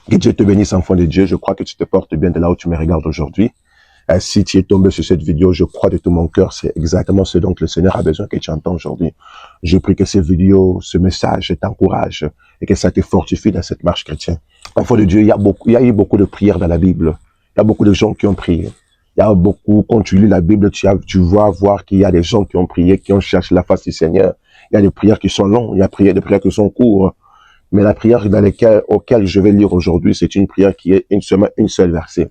Que Dieu te bénisse, enfant de Dieu. Je crois que tu te portes bien de là où tu me regardes aujourd'hui. Si tu es tombé sur cette vidéo, je crois de tout mon cœur, c'est exactement ce dont le Seigneur a besoin que tu entends aujourd'hui. Je prie que ces vidéos, ce message t'encourage et que ça te fortifie dans cette marche chrétienne. Enfant de Dieu, il y a eu beaucoup de prières dans la Bible. Il y a beaucoup de gens qui ont prié. Il y a beaucoup, quand tu lis la Bible, tu vas voir qu'il y a des gens qui ont prié, qui ont cherché la face du Seigneur. Il y a des prières qui sont longues, il y a des prières qui sont courtes. Mais la prière auquel je vais lire aujourd'hui, c'est une prière qui est une seule verset.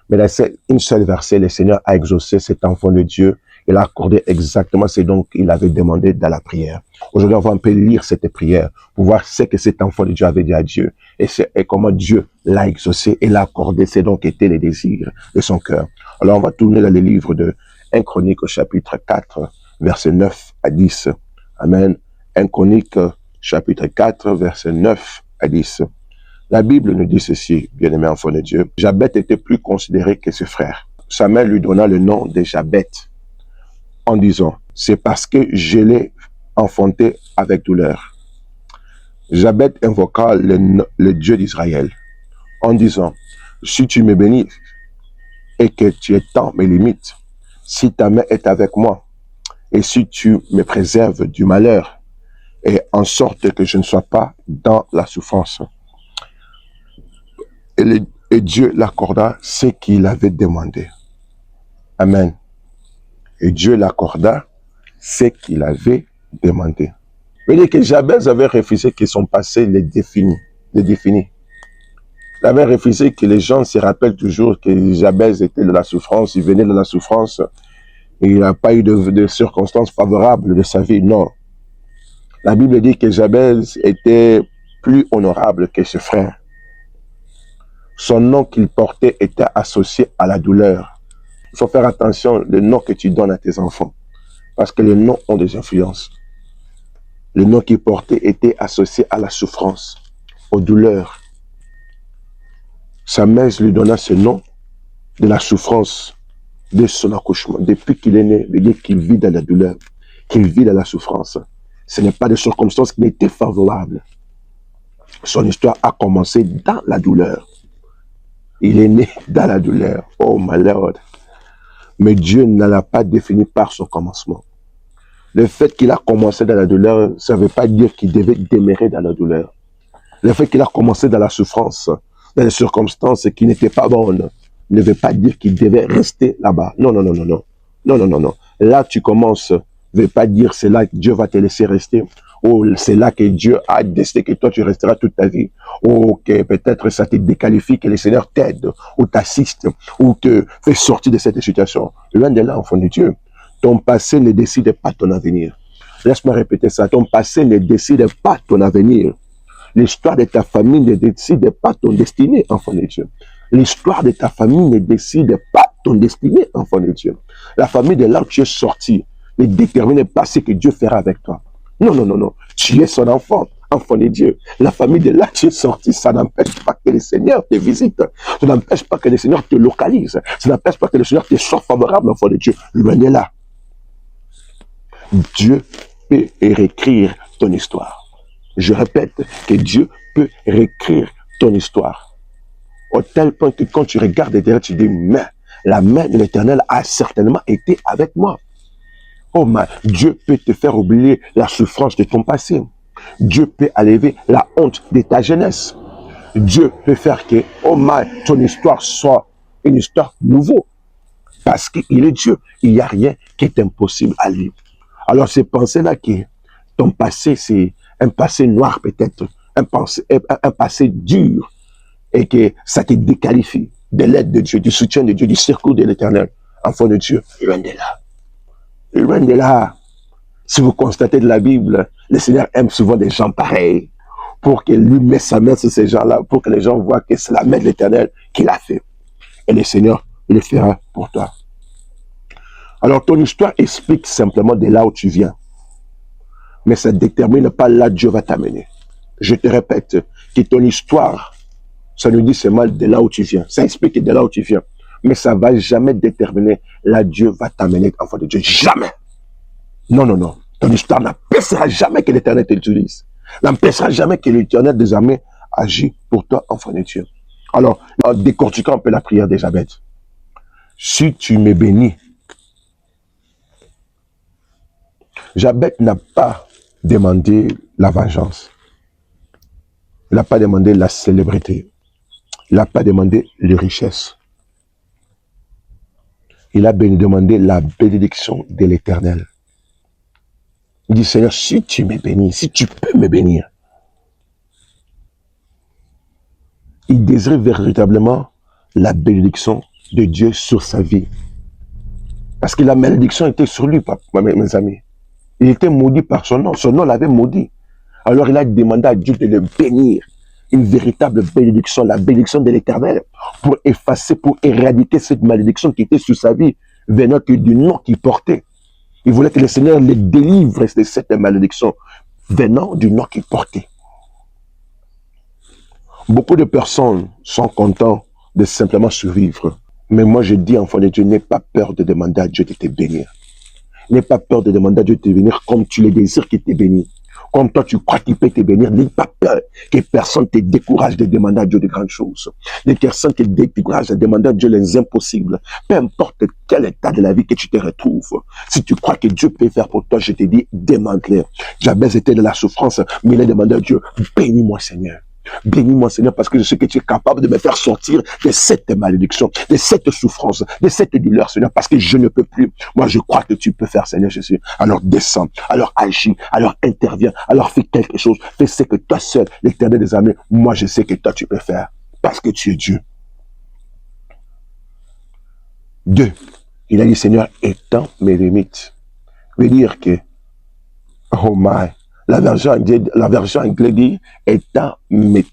Mais dans une seule verset, le Seigneur a exaucé cet enfant de Dieu. Il a accordé exactement ce dont il avait demandé dans la prière. Aujourd'hui, on va un peu lire cette prière pour voir ce que cet enfant de Dieu avait dit à Dieu et comment Dieu l'a exaucé et l'a accordé ce dont étaient les désirs de son cœur. Alors, on va tourner dans le livre de 1 Chronique au chapitre 4, versets 9 à 10. Amen. 1 Chronique chapitre 4, versets 9 à 10. La Bible nous dit ceci, bien-aimé enfant de Dieu. Jabet était plus considéré que ses frères. Sa mère lui donna le nom de Jabet en disant, c'est parce que je l'ai enfanté avec douleur. Jabet invoqua le Dieu d'Israël en disant, si tu me bénis et que tu étends mes limites, si ta main est avec moi et si tu me préserves du malheur, et en sorte que je ne sois pas dans la souffrance. Et Dieu l'accorda ce qu'il avait demandé. Amen. Et Dieu l'accorda ce qu'il avait demandé. Vous voyez que Jabez avait refusé que son passé le définit. Il avait refusé que les gens se rappellent toujours que Jabez était de la souffrance, il venait de la souffrance, et il n'a pas eu de circonstances favorables de sa vie. Non. La Bible dit que Jabez était plus honorable que ses frères. Son nom qu'il portait était associé à la douleur. Il faut faire attention le nom que tu donnes à tes enfants, parce que les noms ont des influences. Le nom qu'il portait était associé à la souffrance, aux douleurs. Sa mère lui donna ce nom de la souffrance, de son accouchement. Depuis qu'il est né, il dit qu'il vit dans la douleur, qu'il vit dans la souffrance. Ce n'est pas des circonstances qui n'étaient favorables. Son histoire a commencé dans la douleur. Il est né dans la douleur. Oh my Lord. Mais Dieu ne l'a pas défini par son commencement. Le fait qu'il a commencé dans la douleur, ça ne veut pas dire qu'il devait demeurer dans la douleur. Le fait qu'il a commencé dans la souffrance, dans les circonstances qui n'étaient pas bonnes, ne veut pas dire qu'il devait rester là-bas. Non, non, non, non, non. Non, non, non, non. Là, tu commences, ne veut pas dire c'est là que Dieu va te laisser rester. Ou c'est là que Dieu a décidé que toi, tu resteras toute ta vie. Ou que peut-être ça te déqualifie, que le Seigneur t'aide, ou t'assiste, ou te fait sortir de cette situation. Loin de là, enfant de Dieu. Ton passé ne décide pas ton avenir. Laisse-moi répéter ça. Ton passé ne décide pas ton avenir. L'histoire de ta famille ne décide pas ton destinée, enfant de Dieu. L'histoire de ta famille ne décide pas ton destinée, enfant de Dieu. La famille de là où tu es sorti ne détermine pas ce que Dieu fera avec toi. Non, non, non, non. Tu es son enfant, enfant de Dieu. La famille de là où tu es sorti, ça n'empêche pas que le Seigneur te visite. Ça n'empêche pas que le Seigneur te localise. Ça n'empêche pas que le Seigneur te soit favorable, enfant de Dieu. Loin de là. Dieu peut réécrire ton histoire. Je répète que Dieu peut réécrire ton histoire. Au tel point que quand tu regardes derrière, tu dis, mais la main de l'Éternel a certainement été avec moi. Oh, mais Dieu peut te faire oublier la souffrance de ton passé. Dieu peut enlever la honte de ta jeunesse. Dieu peut faire que, oh, mais ton histoire soit une histoire nouvelle. Parce qu'il est Dieu. Il n'y a rien qui est impossible à lui. Alors, ces pensées-là que ton passé, c'est un passé noir peut-être, un passé dur, et que ça te déqualifie de l'aide de Dieu, du soutien de Dieu, du secours de l'Éternel, enfant de Dieu, loin de là. Loin de là. Si vous constatez de la Bible, le Seigneur aime souvent des gens pareils, pour qu'il lui mette sa main sur ces gens-là, pour que les gens voient que c'est la main de l'Éternel qui l'a fait. Et le Seigneur le fera pour toi. Alors ton histoire explique simplement de là où tu viens. Mais ça ne détermine pas là où Dieu va t'amener. Je te répète que ton histoire, ça nous dit seulement de là où tu viens. Ça explique de là où tu viens. Mais ça ne va jamais déterminer là où Dieu va t'amener, enfant de Dieu. Jamais. Non, non, non. Ton histoire n'empêchera jamais que l'Éternel t'utilise. N'empêchera jamais que l'Éternel désormais agit pour toi, enfant de Dieu. Alors, en décortiquant un peu la prière de Jabez, si tu me bénis, Jabez n'a pas demandé la vengeance. Il n'a pas demandé la célébrité. Il n'a pas demandé les richesses. Il a demandé la bénédiction de l'Éternel. Il dit, Seigneur, si tu me bénis, si tu peux me bénir. Il désirait véritablement la bénédiction de Dieu sur sa vie. Parce que la malédiction était sur lui, mes amis. Il était maudit par son nom. Son nom l'avait maudit. Alors il a demandé à Dieu de le bénir. Une véritable bénédiction, la bénédiction de l'Éternel, pour effacer, pour éradiquer cette malédiction qui était sur sa vie, venant que du nom qu'il portait. Il voulait que le Seigneur le délivre de cette malédiction, venant du nom qu'il portait. Beaucoup de personnes sont contents de simplement survivre. Mais moi je dis, enfant de Dieu, n'aie pas peur de demander à Dieu de te bénir. N'aie pas peur de demander à Dieu de te bénir comme tu le désires qu'il te bénisse. Comme toi, tu crois qu'il peut te bénir, n'aie pas peur que personne te décourage de demander à Dieu de grandes choses. Que personne te décourage de demander à Dieu les impossibles. Peu importe quel état de la vie que tu te retrouves. Si tu crois que Dieu peut faire pour toi, je te dis, demande-le. Jabez était de la souffrance, mais il a demandé à Dieu, bénis-moi Seigneur. Bénis-moi Seigneur parce que je sais que tu es capable de me faire sortir de cette malédiction, de cette souffrance, de cette douleur Seigneur parce que je ne peux plus. Moi je crois que tu peux faire Seigneur Jésus. Alors descends, alors agis, alors interviens, alors fais quelque chose. Fais ce que toi seul, l'Éternel des armées, moi je sais que toi tu peux faire parce que tu es Dieu. 2. Il a dit Seigneur étends mes limites. Veut dire que oh my, la version anglaise dit étends mes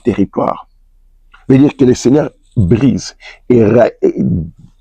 territoires. Veut dire que le Seigneur brise et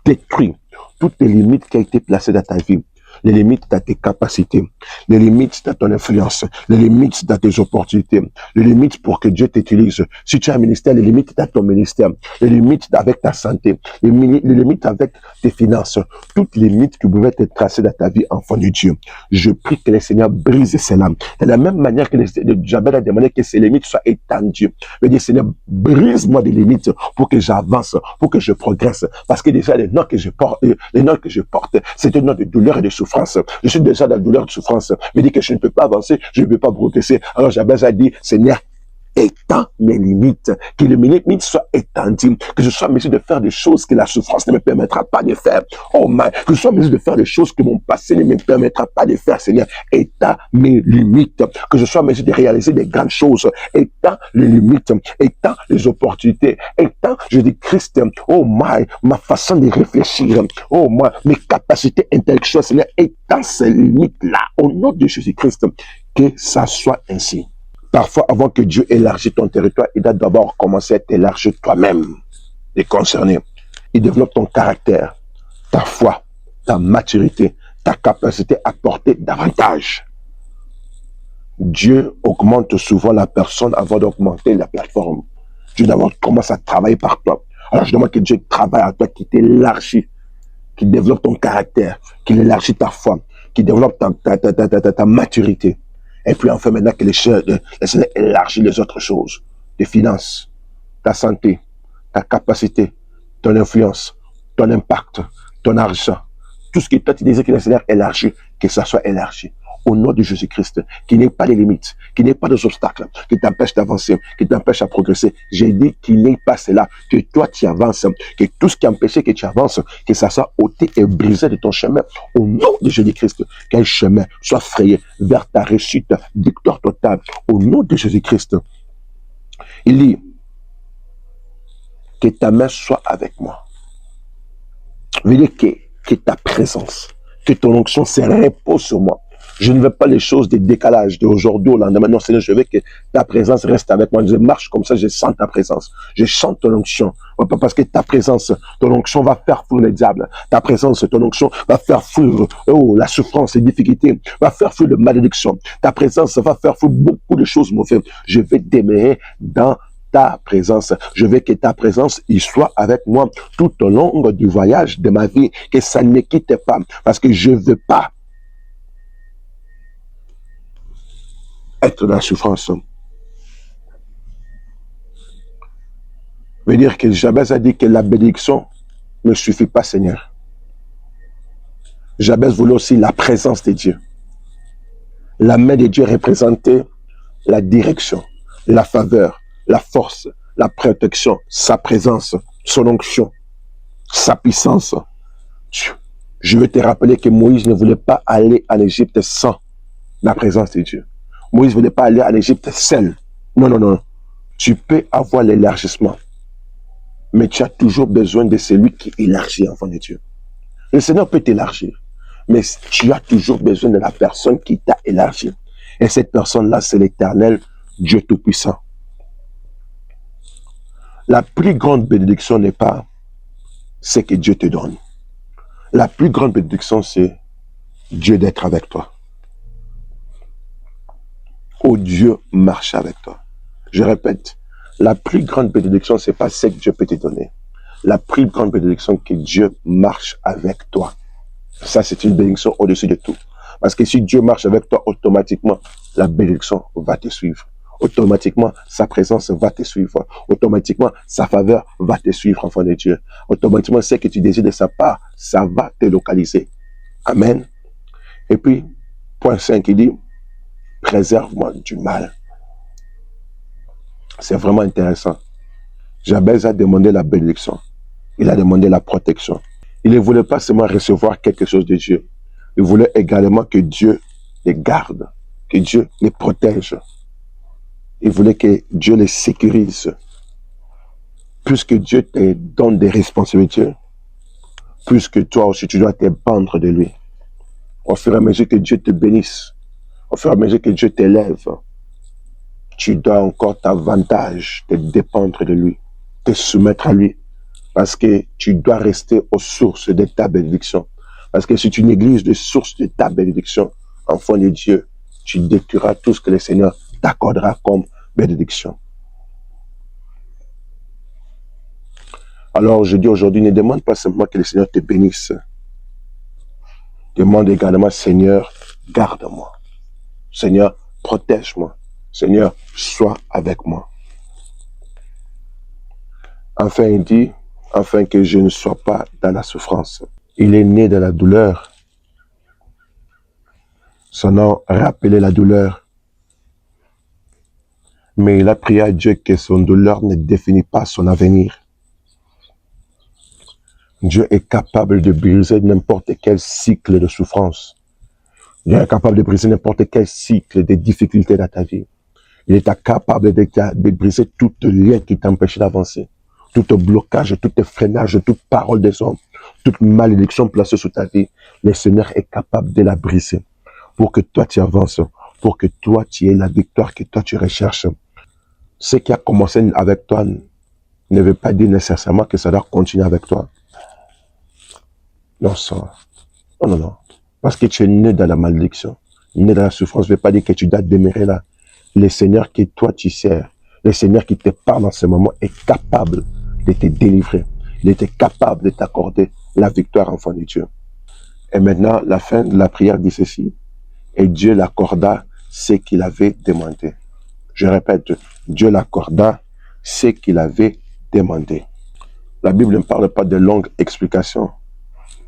détruit toutes les limites qui ont été placées dans ta vie. Les limites dans tes capacités, les limites dans ton influence, les limites dans tes opportunités, les limites pour que Dieu t'utilise. Si tu as un ministère, les limites dans ton ministère, les limites avec ta santé, les limites avec tes finances, toutes les limites qui pouvaient être tracées dans ta vie, enfant de Dieu. Je prie que le Seigneur brise cela. De la même manière que Jabez a demandé que ces limites soient étendues. Je dis, Seigneur, brise-moi des limites pour que j'avance, pour que je progresse. Parce que déjà, les noms que je porte, c'est des noms de douleur et de souffrance. Je suis déjà dans la douleur et de souffrance. Me dit que je ne peux pas avancer, je ne peux pas progresser. Alors Jabez a dit, Seigneur, étends mes limites, que les limites soient étendues, que je sois en mesure de faire des choses que la souffrance ne me permettra pas de faire. Oh man, que je sois en mesure de faire des choses que mon passé ne me permettra pas de faire, Seigneur. Étends mes limites, que je sois en mesure de réaliser des grandes choses. Étends les limites, étends les opportunités, étends, je dis Christ, oh my, ma façon de réfléchir, oh my, mes capacités intellectuelles, Seigneur, étends ces limites-là, au nom de Jésus-Christ, que ça soit ainsi. Parfois, avant que Dieu élargisse ton territoire, il doit d'abord commencer à t'élargir toi-même, les concernés. Il développe ton caractère, ta foi, ta maturité, ta capacité à porter davantage. Dieu augmente souvent la personne avant d'augmenter la plateforme. Dieu d'abord commence à travailler par toi. Alors je demande que Dieu travaille à toi, qu'il t'élargit, qu'il développe ton caractère, qu'il élargit ta foi, qu'il développe ta maturité. Et puis enfin maintenant que le Seigneur élargit les autres choses, tes finances, ta santé, ta capacité, ton influence, ton impact, ton argent, tout ce que toi tu désires que le Seigneur élargisse, que ça soit élargi. Au nom de Jésus-Christ, qu'il n'y ait pas de limites, qu'il n'y ait pas d'obstacles qui t'empêchent d'avancer, qui t'empêchent à progresser. J'ai dit qu'il n'y ait pas cela, que toi tu avances, que tout ce qui empêchait que tu avances, que ça soit ôté et brisé de ton chemin. Au nom de Jésus-Christ, qu'un chemin soit frayé vers ta réussite, victoire totale. Au nom de Jésus-Christ, il dit que ta main soit avec moi. Il veut dire que ta présence, que ton onction se repose sur moi. Je ne veux pas les choses de décalage d'aujourd'hui au lendemain. Non, Seigneur, je veux que ta présence reste avec moi. Je marche comme ça, je sens ta présence. Je sens ton onction. Parce que ta présence, ton onction va faire fuir le diable. Ta présence, ton onction va faire fuir la souffrance, les difficultés, va faire fuir la malédiction. Ta présence va faire fuir beaucoup de choses mauvaises. Je vais demeurer dans ta présence. Je veux que ta présence y soit avec moi tout au long du voyage de ma vie. Que ça ne quitte pas. Parce que je ne veux pas être dans la souffrance. veut dire que Jabez a dit que la bénédiction ne suffit pas, Seigneur. Jabez voulait aussi la présence de Dieu. La main de Dieu représentait la direction, la faveur, la force, la protection, sa présence, son onction, sa puissance. Je veux te rappeler que Moïse ne voulait pas aller en Égypte sans la présence de Dieu. Moïse ne voulait pas aller en Égypte seul. Non, non, non. Tu peux avoir l'élargissement, mais tu as toujours besoin de celui qui élargit, enfant de Dieu. Le Seigneur peut t'élargir, mais tu as toujours besoin de la personne qui t'a élargi. Et cette personne-là, c'est l'Éternel, Dieu Tout-Puissant. La plus grande bénédiction n'est pas ce que Dieu te donne. La plus grande bénédiction, c'est Dieu d'être avec toi. Oh, Dieu marche avec toi. Je répète, la plus grande bénédiction, ce n'est pas ce que Dieu peut te donner. La plus grande bénédiction, que Dieu marche avec toi. Ça, c'est une bénédiction au-dessus de tout. Parce que si Dieu marche avec toi, automatiquement, la bénédiction va te suivre. Automatiquement, sa présence va te suivre. Automatiquement, sa faveur va te suivre, enfant de Dieu. Automatiquement, ce que tu désires de sa part, ça va te localiser. Amen. Et puis, point 5, il dit, préserve-moi du mal. C'est vraiment intéressant. Jabez a demandé la bénédiction. Il a demandé la protection. Il ne voulait pas seulement recevoir quelque chose de Dieu. Il voulait également que Dieu les garde, que Dieu les protège. Il voulait que Dieu les sécurise. Puisque Dieu te donne des responsabilités, puisque toi aussi tu dois te dépendre de lui. Au fur et à mesure que Dieu te bénisse, au fur et à mesure que Dieu t'élève, tu dois encore davantage te dépendre de lui, te soumettre à lui, parce que tu dois rester aux sources de ta bénédiction. Parce que si tu négliges les sources de ta bénédiction, enfant de Dieu, tu détruiras tout ce que le Seigneur t'accordera comme bénédiction. Alors je dis aujourd'hui, ne demande pas simplement que le Seigneur te bénisse. Demande également, Seigneur, garde-moi. Seigneur, protège-moi. Seigneur, sois avec moi. Enfin, il dit, afin que je ne sois pas dans la souffrance. Il est né de la douleur. Son nom rappelait la douleur. Mais il a prié à Dieu que son douleur ne définit pas son avenir. Dieu est capable de briser n'importe quel cycle de souffrance. Dieu est capable de briser n'importe quel cycle de difficultés dans ta vie. Il est capable de briser tout lien qui t'empêche d'avancer. Tout blocage, tout freinage, toute parole des hommes, toute malédiction placée sur ta vie. Le Seigneur est capable de la briser pour que toi tu avances, pour que toi tu aies la victoire que toi tu recherches. Ce qui a commencé avec toi ne veut pas dire nécessairement que ça doit continuer avec toi. Non, ça. Non, non, non. Parce que tu es né dans la malédiction, né dans la souffrance, ne veut pas dire que tu dois demeurer là. Le Seigneur que toi tu sers, le Seigneur qui te parle en ce moment est capable de te délivrer. Il était capable de t'accorder la victoire, enfant de Dieu. Et maintenant, la fin de la prière dit ceci. Et Dieu l'accorda ce qu'il avait demandé. Je répète, Dieu l'accorda ce qu'il avait demandé. La Bible ne parle pas de longues explications,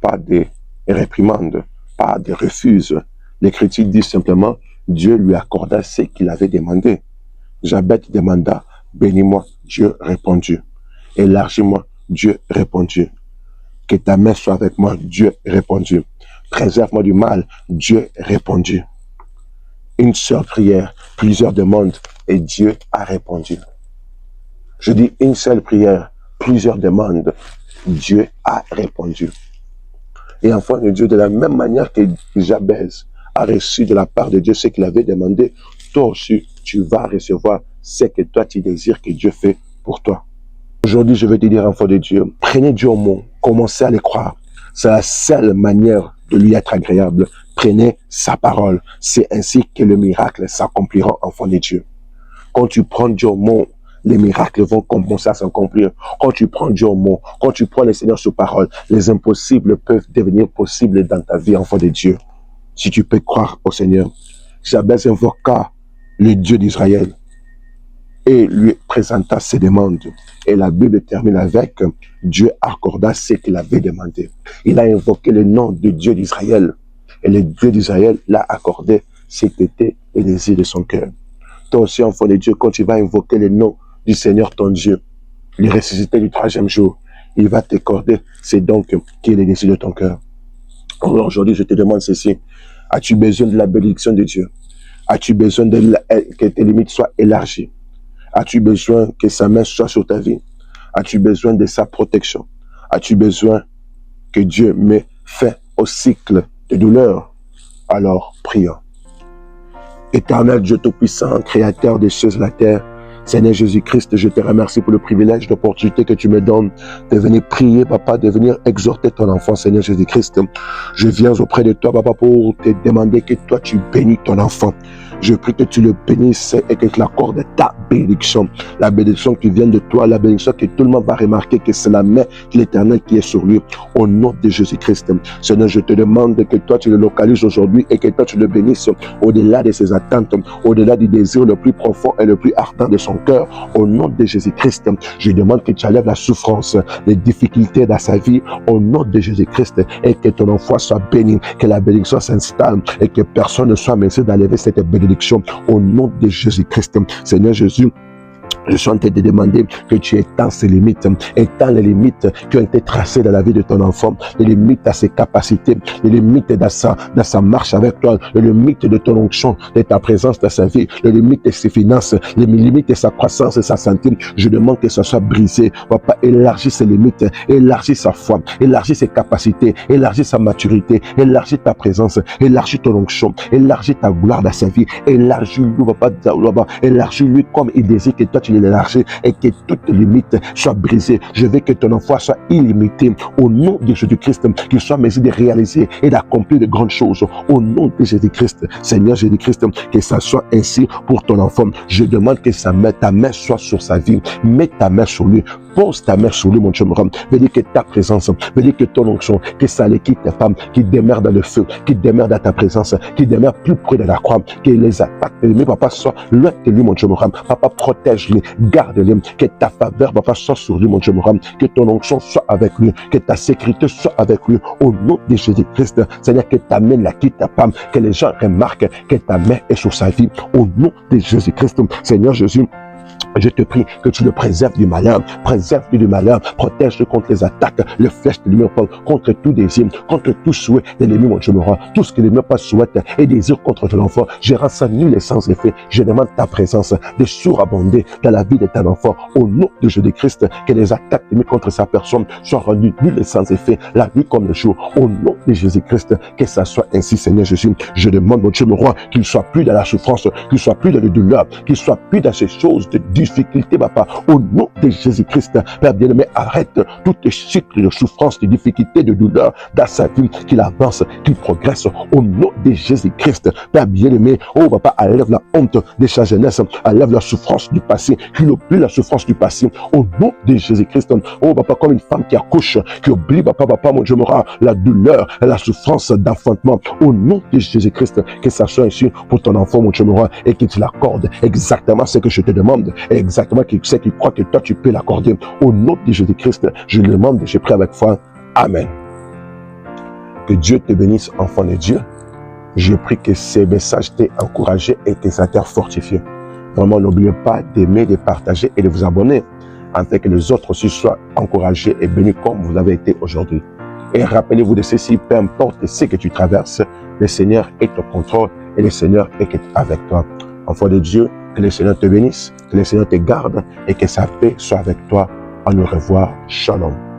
pas de réprimandes, pas de refuses. L'Écriture dit simplement, Dieu lui accorda ce qu'il avait demandé. Jabez demanda, bénis-moi, Dieu répondit. Élargis-moi, Dieu répondit. Que ta main soit avec moi, Dieu répondit. Préserve-moi du mal, Dieu répondit. Une seule prière, plusieurs demandes, et Dieu a répondu. Je dis une seule prière, plusieurs demandes, Dieu a répondu. Et enfant de Dieu, de la même manière que Jabez a reçu de la part de Dieu ce qu'il avait demandé, toi aussi, tu vas recevoir ce que toi tu désires que Dieu fait pour toi. Aujourd'hui, je vais te dire, enfant de Dieu, prenez Dieu au mot, commencez à le croire. C'est la seule manière de lui être agréable. Prenez sa parole. C'est ainsi que le miracle s'accomplira, enfant de Dieu. Quand tu prends Dieu au mot, les miracles vont commencer à s'accomplir. Quand tu prends Dieu au mot, quand tu prends le Seigneur sous parole, les impossibles peuvent devenir possibles dans ta vie, enfant de Dieu. Si tu peux croire au Seigneur. Jabez invoqua le Dieu d'Israël. et lui présenta ses demandes. Et la Bible termine avec Dieu accorda ce qu'il avait demandé. Il a invoqué le nom de Dieu d'Israël. Et le Dieu d'Israël l'a accordé ce qui était le désir de son cœur. Toi aussi, enfant de Dieu, quand tu vas invoquer le nom du Seigneur ton Dieu, le ressuscité du 3e jour, il va t'accorder c'est donc qui est le désir de ton cœur. Alors aujourd'hui, je te demande ceci. As-tu besoin de la bénédiction de Dieu? As-tu besoin que tes limites soient élargies? As-tu besoin que sa main soit sur ta vie? As-tu besoin de sa protection? As-tu besoin que Dieu mette fin au cycle de douleur? Alors, prions. Éternel Dieu Tout-Puissant, Créateur des cieux et de la terre, Seigneur Jésus-Christ, je te remercie pour le privilège, l'opportunité que tu me donnes de venir prier, Papa, de venir exhorter ton enfant, Seigneur Jésus-Christ. Je viens auprès de toi, Papa, pour te demander que toi, tu bénis ton enfant. Je prie que tu le bénisses et que tu l'accordes ta bénédiction. La bénédiction qui vient de toi, la bénédiction que tout le monde va remarquer que c'est la main de l'Éternel qui est sur lui. Au nom de Jésus-Christ. Seigneur, je te demande que toi, tu le localises aujourd'hui et que toi, tu le bénisses au-delà de ses attentes, au-delà du désir le plus profond et le plus ardent de son cœur. Au nom de Jésus-Christ, je demande que tu enlèves la souffrance, les difficultés dans sa vie. Au nom de Jésus-Christ, et que ton enfant soit béni, que la bénédiction s'installe et que personne ne soit menacé d'enlever cette bénédiction. Au nom de Jésus-Christ. Seigneur Jésus, je suis en train de demander que tu étends ses limites, étends les limites qui ont été tracées dans la vie de ton enfant, les limites à ses capacités, les limites dans sa marche avec toi, les limites de ton onction, de ta présence dans sa vie, les limites de ses finances, les limites de sa croissance et sa santé. Je demande que ça soit brisé. Papa, élargis ses limites, élargis sa foi, élargis ses capacités, élargis sa maturité, élargis ta présence, élargis ton onction, élargis ta gloire dans sa vie, élargis-lui, Papa, élargis-lui comme il désire que toi tu l'élargis et que toutes les limites soient brisées. Je veux que ton enfant soit illimité au nom de Jésus-Christ, qu'il soit en mesure de réaliser et d'accomplir de grandes choses au nom de Jésus-Christ. Seigneur Jésus-Christ, que ça soit ainsi pour ton enfant. Je demande que ta main soit sur sa vie. Mets ta main sur lui. Pose ta main sur lui, mon Dieu. Veux dire que ta présence, veux dire que ton onction, que ça les quitte, femme, qui demeure dans le feu, qui demeure dans ta présence, qui demeure plus près de la croix, que les attaques de l'ennemi, Papa, soient loin de lui, mon Dieu. Papa, protège-le, garde-le, que ta faveur, Papa, soit sur lui, mon Dieu. Que ton onction soit avec lui, que ta sécurité soit avec lui, au nom de Jésus-Christ. Seigneur, que ta main la quitte, femme, que les gens remarquent que ta main est sur sa vie, au nom de Jésus-Christ. Seigneur Jésus, je te prie que tu le préserves du malheur, préserve-le du malheur, protège-le contre les attaques, les flèches de l'ennemi, contre tout désir, contre tout souhait de l'ennemi, mon Dieu, tout ce que l'ennemi pas souhaite et désire contre ton enfant. Je rends ça nul et sans effet. Je demande ta présence de surabonder dans la vie de ton enfant. Au nom de Jésus-Christ, que les attaques de l'ennemi contre sa personne soient rendues nul et sans effet, la nuit comme le jour. Au nom de Jésus-Christ, que ça soit ainsi, Seigneur Jésus. Je demande, mon Dieu, mon roi, qu'il soit plus dans la souffrance, qu'il soit plus dans le douleur, qu'il soit plus dans ces choses de difficulté, Papa, au nom de Jésus-Christ. Père bien-aimé, arrête tous tes cycles de souffrance, de difficulté, de douleur dans sa vie, qu'il avance, qu'il progresse au nom de Jésus-Christ. Père bien-aimé, oh Papa, enlève la honte de sa jeunesse, enlève la souffrance du passé, qu'il oublie la souffrance du passé au nom de Jésus-Christ. Oh Papa, comme une femme qui accouche, qui oublie, Papa, mon Dieu, la douleur, la souffrance d'enfantement au nom de Jésus-Christ, que ça soit ainsi pour ton enfant, mon Dieu, et que tu l'accordes exactement ce que je te demande. Exactement qui sait, qui croit que toi tu peux l'accorder. Au nom de Jésus-Christ, je le demande et je prie avec foi. Amen. Que Dieu te bénisse, enfant de Dieu. Je prie que ces messages t'aient encouragé et que ça t'ait fortifié. Vraiment, n'oubliez pas d'aimer, de partager et de vous abonner, afin que les autres aussi soient encouragés et bénis comme vous avez été aujourd'hui. Et rappelez-vous de ceci, peu importe ce que tu traverses, le Seigneur est au contrôle et le Seigneur est avec toi. Enfant de Dieu, que le Seigneur te bénisse, que le Seigneur te garde et que sa paix soit avec toi. À nous revoir. Shalom.